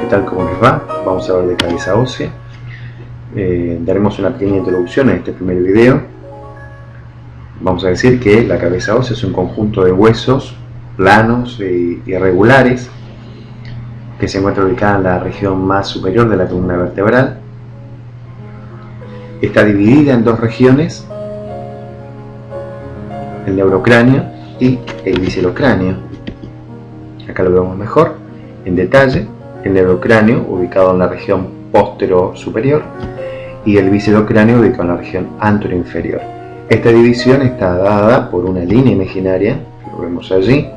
¿qué tal? ¿Cómo les va? Vamos a hablar de cabeza ósea. Daremos una pequeña introducción a este primer video. Vamos a decir que la cabeza ósea es un conjunto de huesos planos e irregulares que se encuentra ubicada en la región más superior de la columna vertebral. Está dividida en dos regiones, el neurocráneo y el viscerocráneo. Acá lo vemos mejor en detalle. El neurocráneo ubicado en la región postero-superior y el viscerocráneo ubicado en la región antero-inferior. Esta división está dada por una línea imaginaria, lo vemos allí,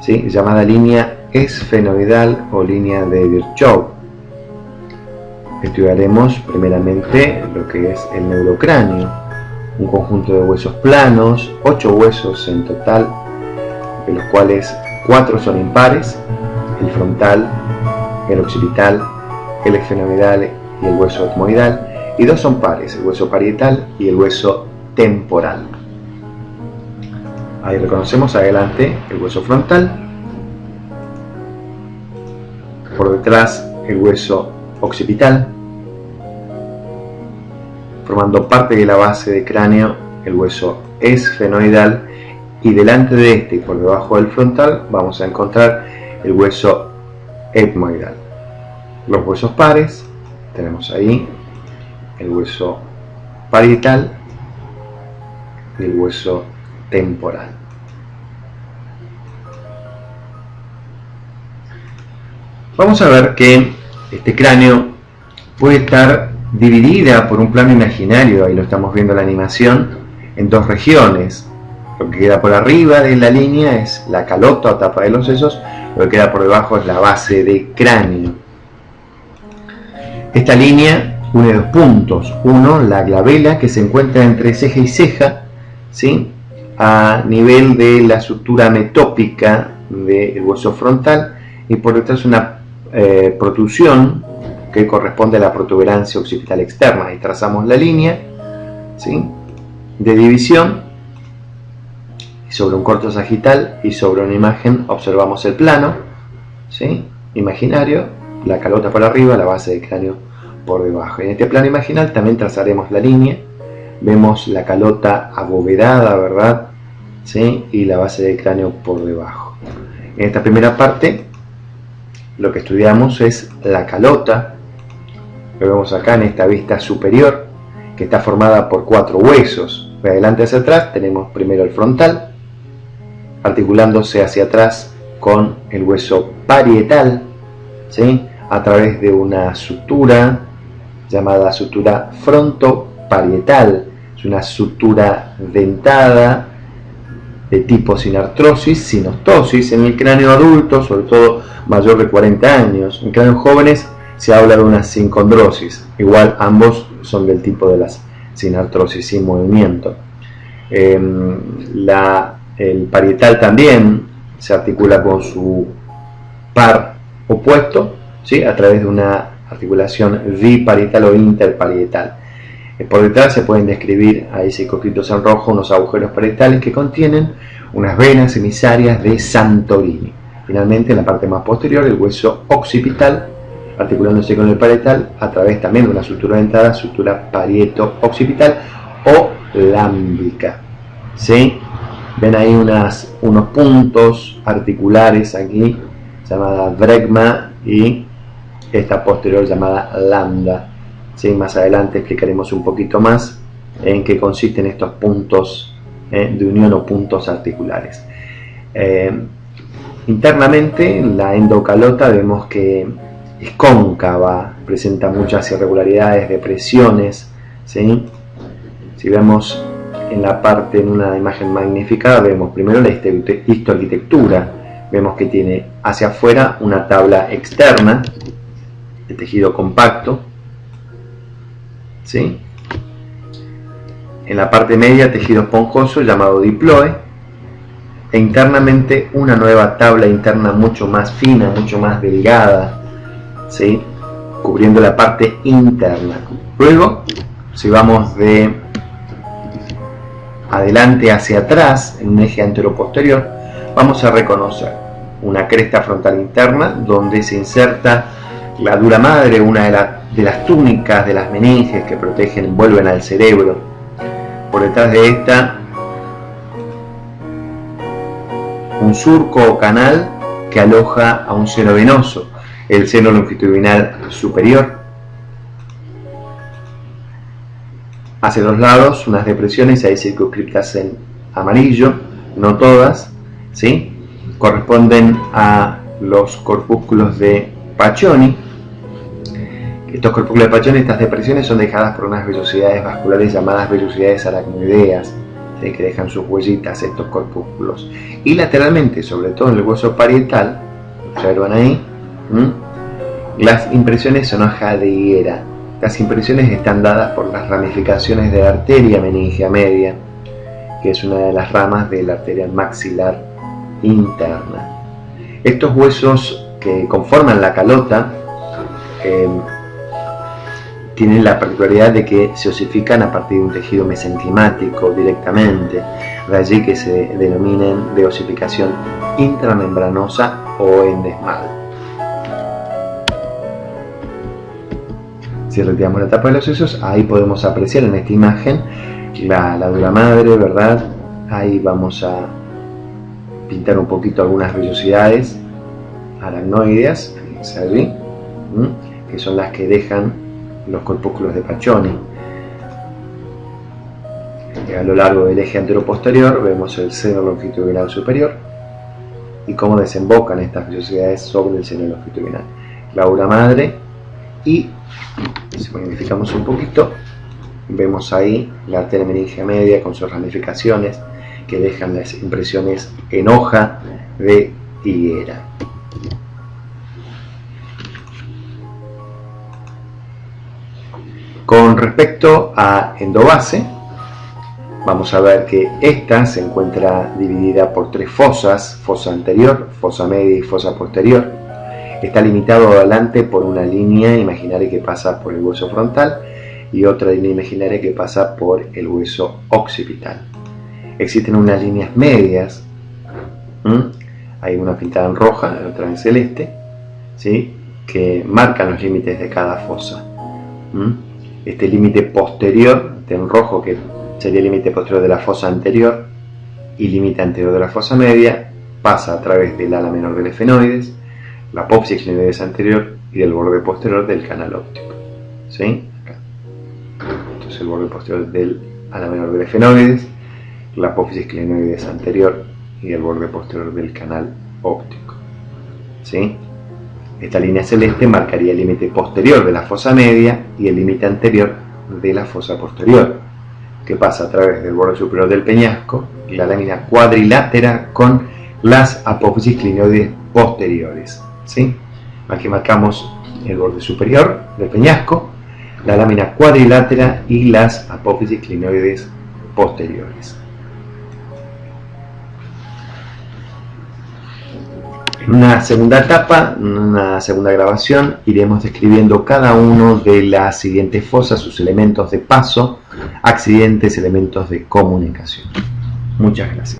¿sí?, llamada línea esfenoidal o línea de Virchow. Estudiaremos primeramente lo que es el neurocráneo, un conjunto de huesos planos, 8 huesos en total, de los cuales 4 son impares: el frontal, el occipital, el esfenoidal y el hueso etmoidal, y 2 son pares, el hueso parietal y el hueso temporal. Ahí reconocemos adelante el hueso frontal, por detrás el hueso occipital, formando parte de la base de cráneo el hueso esfenoidal, y delante de este y por debajo del frontal vamos a encontrar el hueso etmoidal. Los huesos pares, tenemos ahí el hueso parietal y el hueso temporal. Vamos a ver que este cráneo puede estar dividida por un plano imaginario, ahí lo estamos viendo en la animación, en dos regiones. Lo que queda por arriba de la línea es la calota o tapa de los sesos, lo que queda por debajo es la base de cráneo. Esta línea une dos puntos: uno, la glabela, que se encuentra entre ceja y ceja, ¿sí?, a nivel de la sutura metópica del hueso frontal, y por detrás una protrusión que corresponde a la protuberancia occipital externa. Y trazamos la línea, ¿sí?, de división, y sobre un corto sagital y sobre una imagen observamos el plano, ¿sí?, imaginario, la calota por arriba, la base de cráneo por debajo. En este plano imaginal también trazaremos la línea, vemos la calota abovedada, ¿verdad?, ¿sí?, y la base de cráneo por debajo. En esta primera parte lo que estudiamos es la calota, lo vemos acá en esta vista superior, que está formada por 4 huesos. De adelante hacia atrás tenemos primero el frontal, articulándose hacia atrás con el hueso parietal, ¿sí?, a través de una sutura llamada sutura frontoparietal. Es una sutura dentada de tipo sinartrosis, sinostosis en el cráneo adulto, sobre todo mayor de 40 años. En cráneos jóvenes se habla de una sincondrosis. Igual ambos son del tipo de las sinartrosis sin movimiento. El parietal también se articula con su par opuesto, ¿sí?, a través de una articulación biparietal o interparietal. Por detrás se pueden describir, ahí circunscritos en rojo, unos agujeros parietales que contienen unas venas emisarias de Santorini. Finalmente, en la parte más posterior, el hueso occipital, articulándose con el parietal a través también de una sutura dentada, sutura parieto-occipital o lámbrica, ¿sí? Ven ahí unos puntos articulares aquí, llamada bregma, y esta posterior llamada lambda. ¿Sí? Más adelante explicaremos un poquito más en qué consisten estos puntos de unión o puntos articulares. Internamente, la endocalota vemos que es cóncava, presenta muchas irregularidades, depresiones, ¿sí? Si vemos en la parte, en una imagen magnificada, vemos primero la histoarquitectura. Vemos que tiene hacia afuera una tabla externa de tejido compacto, ¿sí? En la parte media, tejido esponjoso llamado diploe, e internamente una nueva tabla interna mucho más fina, mucho más delgada, ¿sí?, cubriendo la parte interna. Luego, si vamos de adelante hacia atrás en un eje anteroposterior, vamos a reconocer una cresta frontal interna donde se inserta La dura madre, una de las túnicas de las meninges que protegen, envuelven al cerebro. Por detrás de esta, un surco o canal que aloja a un seno venoso, el seno longitudinal superior. Hacia los lados unas depresiones ahí circunscritas en amarillo, no todas, ¿sí? Corresponden a los corpúsculos de Paccioni. Estos corpúsculos de Paccioni, estas depresiones son dejadas por unas vellosidades vasculares llamadas vellosidades aracnoideas, ¿sí? Que dejan sus huellitas estos corpúsculos. Y lateralmente, sobre todo en el hueso parietal, observan ahí, las impresiones son hoja de higuera. Las impresiones están dadas por las ramificaciones de la arteria meningea media, que es una de las ramas de la arteria maxilar interna. Estos huesos que conforman la calota tienen la particularidad de que se osifican a partir de un tejido mesenquimático directamente, de allí que se denominen de osificación intramembranosa o endesmal. Si retiramos la tapa de los sesos, ahí podemos apreciar en esta imagen la dura madre, ¿verdad? Ahí vamos a pintar un poquito algunas vellosidades aracnoideas, allí, que son las que dejan los corpúsculos de Paccioni. A lo largo del eje anteroposterior vemos el seno longitudinal superior y cómo desembocan estas vellosidades sobre el seno longitudinal. La dura madre, y si magnificamos un poquito, vemos ahí la arteria meningea media con sus ramificaciones que dejan las impresiones en hoja de higuera. Con respecto a endobase, vamos a ver que esta se encuentra dividida por tres fosas: fosa anterior, fosa media y fosa posterior. Está limitado adelante por una línea imaginaria que pasa por el hueso frontal y otra línea imaginaria que pasa por el hueso occipital. Existen unas líneas medias, hay una pintada en roja, la otra en celeste, ¿sí? Que marcan los límites de cada fosa. Este límite posterior, en rojo, que sería el límite posterior de la fosa anterior, y límite anterior de la fosa media, pasa a través del ala menor del efenoides, la apófisis clinoides anterior y del borde posterior del canal óptico, ¿sí? Acá. Entonces el borde posterior del ala menor del efenoides, la apófisis clinoides anterior y el borde posterior del canal óptico, ¿sí? Esta línea celeste marcaría el límite posterior de la fosa media y el límite anterior de la fosa posterior, que pasa a través del borde superior del peñasco y la lámina cuadrilátera con las apófisis clinoides posteriores, ¿sí? Aquí marcamos el borde superior del peñasco, la lámina cuadrilátera y las apófisis clinoides posteriores. En una segunda etapa, en una segunda grabación, iremos describiendo cada uno de las siguientes fosas, sus elementos de paso, accidentes, elementos de comunicación. Muchas gracias.